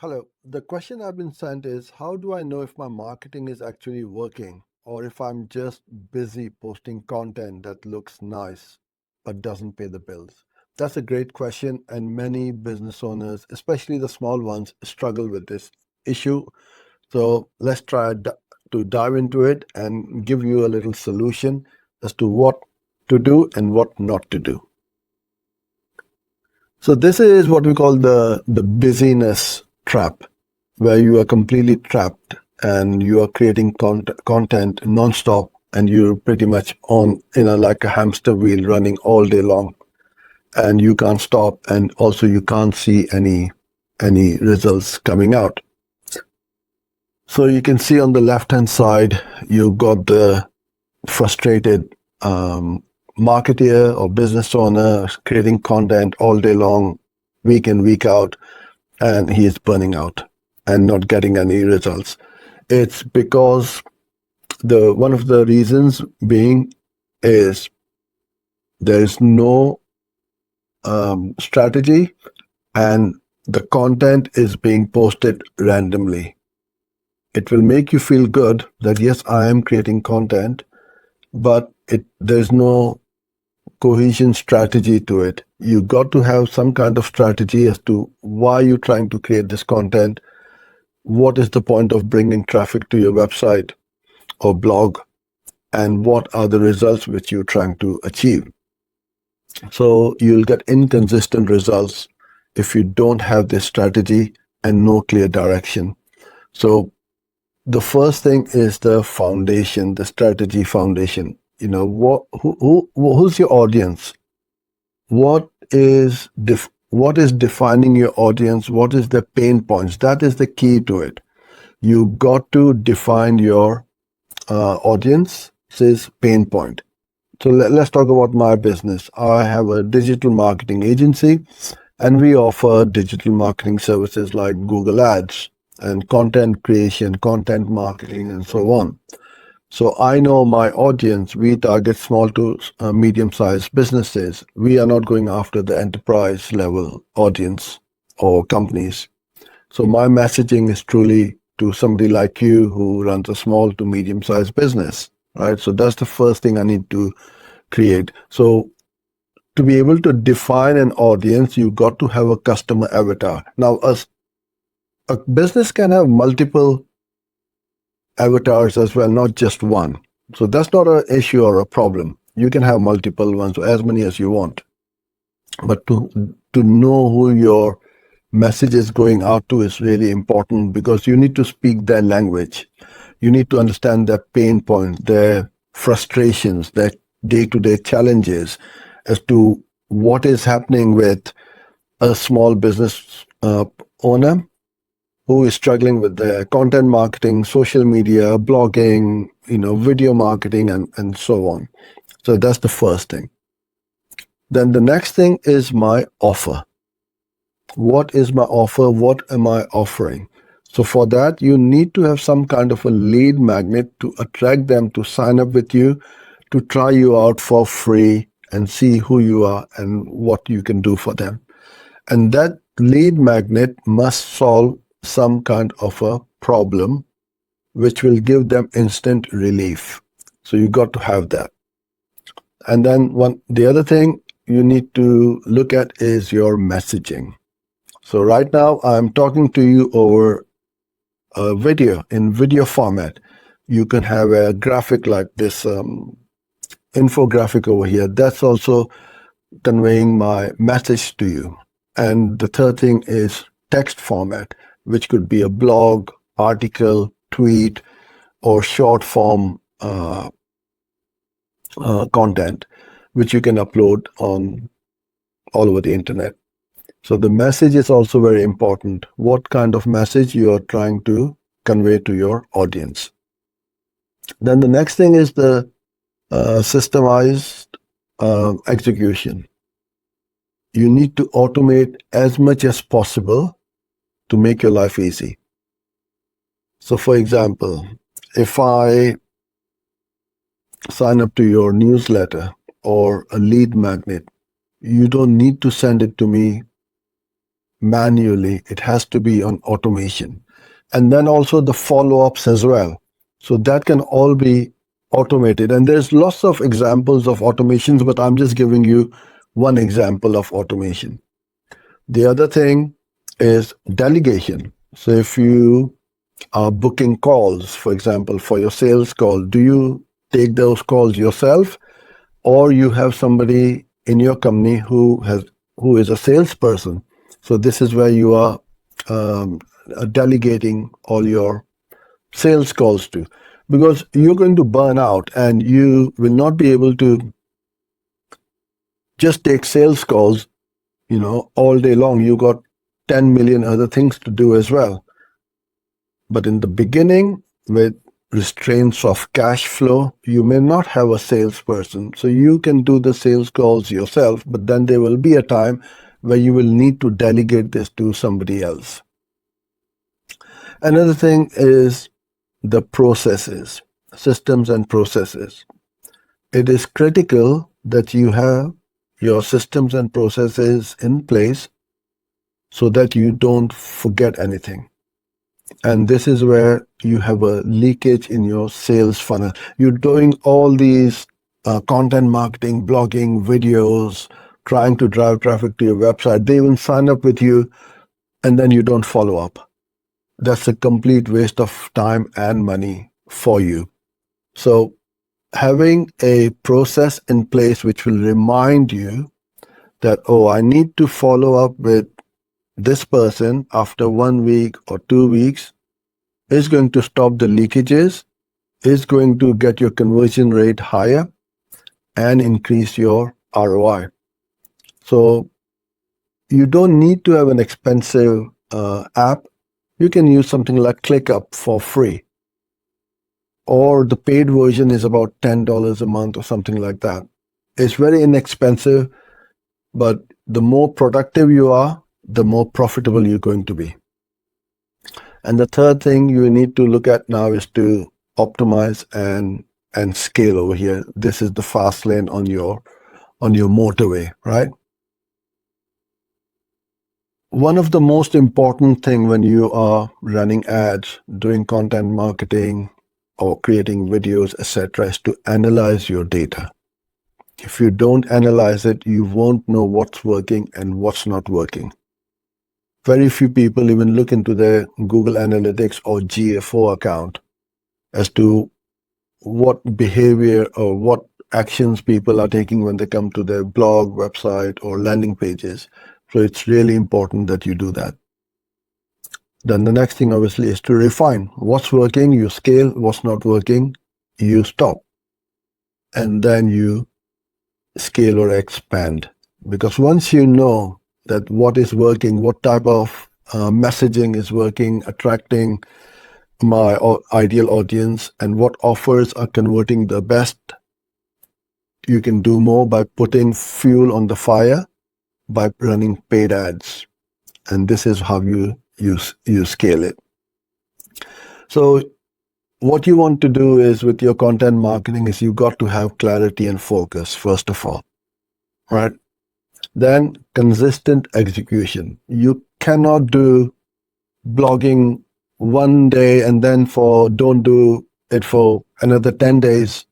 Hello. The question I've been sent is, how do I know if my marketing is actually working or if I'm just busy posting content that looks nice but doesn't pay the bills? That's a great question, and many business owners, especially the small ones, struggle with this issue. So let's to dive into it and give you a little solution as to what to do and what not to do. So this is what we call the busyness trap, where you are completely trapped and you are creating content nonstop, and you're pretty much on like a hamster wheel running all day long, and you can't stop, and also you can't see any results coming out. So you can see on the left hand side, you've got the frustrated marketer or business owner creating content all day long, week in, week out, and he is burning out and not getting any results. It's because the one of the reasons being is there is no strategy, and the content is being posted randomly. It will make you feel good that yes, I am creating content, but there's no cohesion strategy to it. You got to have some kind of strategy as to why you're trying to create this content. What is the point of bringing traffic to your website or blog, and what are the results which you're trying to achieve? So you'll get inconsistent results if you don't have this strategy and no clear direction. So the first thing is the foundation, the strategy foundation. Who's your audience? What is defining your audience? What is the pain points? That is the key to it. You got to define your audience's pain point. So let's talk about my business. I have a digital marketing agency, and we offer digital marketing services like Google Ads and content creation, content marketing, and so on. So I know my audience. We target small to medium-sized businesses. We are not going after the enterprise level audience or companies. So my messaging is truly to somebody like you who runs a small to medium-sized business, right? So that's the first thing I need to create. So to be able to define an audience, you got to have a customer avatar. Now, a business can have multiple avatars as well, not just one. So that's not an issue or a problem. You can have multiple ones, as many as you want. But to know who your message is going out to is really important, because you need to speak their language. You need to understand their pain points, their frustrations, their day-to-day challenges as to what is happening with a small business owner who is struggling with their content marketing, social media, blogging, video marketing, and so on. So that's the first thing. Then the next thing is my offer. What is my offer? What am I offering? So for that, you need to have some kind of a lead magnet to attract them to sign up with you, to try you out for free and see who you are and what you can do for them. And that lead magnet must solve some kind of a problem which will give them instant relief. So you got to have that. And then the other thing you need to look at is your messaging. So right now I'm talking to you over a video in video format. You can have a graphic like this infographic over here. That's also conveying my message to you. And the third thing is text format, which could be a blog, article, tweet, or short form content, which you can upload on all over the internet. So the message is also very important. What kind of message you are trying to convey to your audience. Then the next thing is the systemized execution. You need to automate as much as possible to make your life easy. So for example, if I sign up to your newsletter or a lead magnet, you don't need to send it to me manually. It has to be on automation. And then also the follow-ups as well. So that can all be automated. And there's lots of examples of automations, but I'm just giving you one example of automation. The other thing is delegation. So if you are booking calls, for example, for your sales call, do you take those calls yourself, or you have somebody in your company who is a salesperson? So this is where you are um, delegating all your sales calls to, because you're going to burn out and you will not be able to just take sales calls, all day long. You got 10 million other things to do as well. But in the beginning, with restraints of cash flow, you may not have a salesperson. So you can do the sales calls yourself, but then there will be a time where you will need to delegate this to somebody else. Another thing is the processes, systems and processes. It is critical that you have your systems and processes in place so that you don't forget anything. And this is where you have a leakage in your sales funnel. You're doing all these content marketing, blogging, videos, trying to drive traffic to your website. They even sign up with you and then you don't follow up. That's a complete waste of time and money for you. So having a process in place which will remind you that, oh, I need to follow up with this person after 1 week or 2 weeks is going to stop the leakages, is going to get your conversion rate higher and increase your ROI. So you don't need to have an expensive app. You can use something like ClickUp for free, or the paid version is about $10 a month or something like that. It's very inexpensive, but the more productive you are, the more profitable you're going to be. And the third thing you need to look at now is to optimize and scale over here. This is the fast lane on your motorway, right? One of the most important thing when you are running ads, doing content marketing, or creating videos, etc., is to analyze your data. If you don't analyze it, you won't know what's working and what's not working. Very few people even look into their Google Analytics or GFO account as to what behavior or what actions people are taking when they come to their blog, website, or landing pages. So it's really important that you do that. Then the next thing, obviously, is to refine. What's working, you scale. What's not working, you stop. And then you scale or expand. Because once you know that what is working, what type of messaging is working, attracting my ideal audience, and what offers are converting the best, you can do more by putting fuel on the fire, by running paid ads. And this is how you scale it. So what you want to do is with your content marketing is you got to have clarity and focus, first of all, right? Then consistent execution. You cannot do blogging one day and then don't do it for another 10 days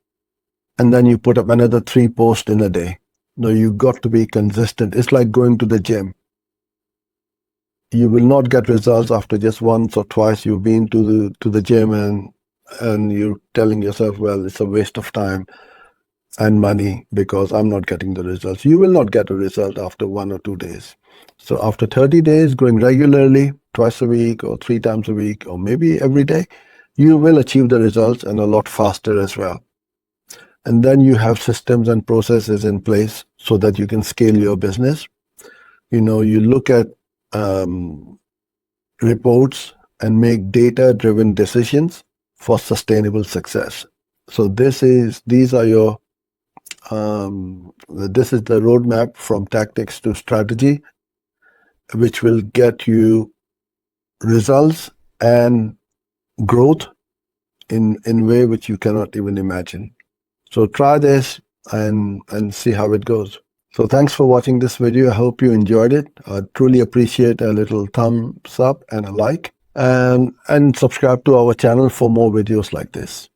and then you put up another 3 posts in a day. No, you got to be consistent. It's like going to the gym. You will not get results after just once or twice you've been to the gym and you're telling yourself, well, it's a waste of time and money because I'm not getting the results. You will not get a result after 1 or 2 days. So after 30 days, going regularly, twice a week or 3 times a week, or maybe every day, you will achieve the results and a lot faster as well. And then you have systems and processes in place so that you can scale your business. You look at reports and make data-driven decisions for sustainable success. So this is the roadmap from tactics to strategy, which will get you results and growth in way which you cannot even imagine. So try this and see how it goes. So thanks for watching this video. I hope you enjoyed it. I truly appreciate a little thumbs up and a like, and subscribe to our channel for more videos like this.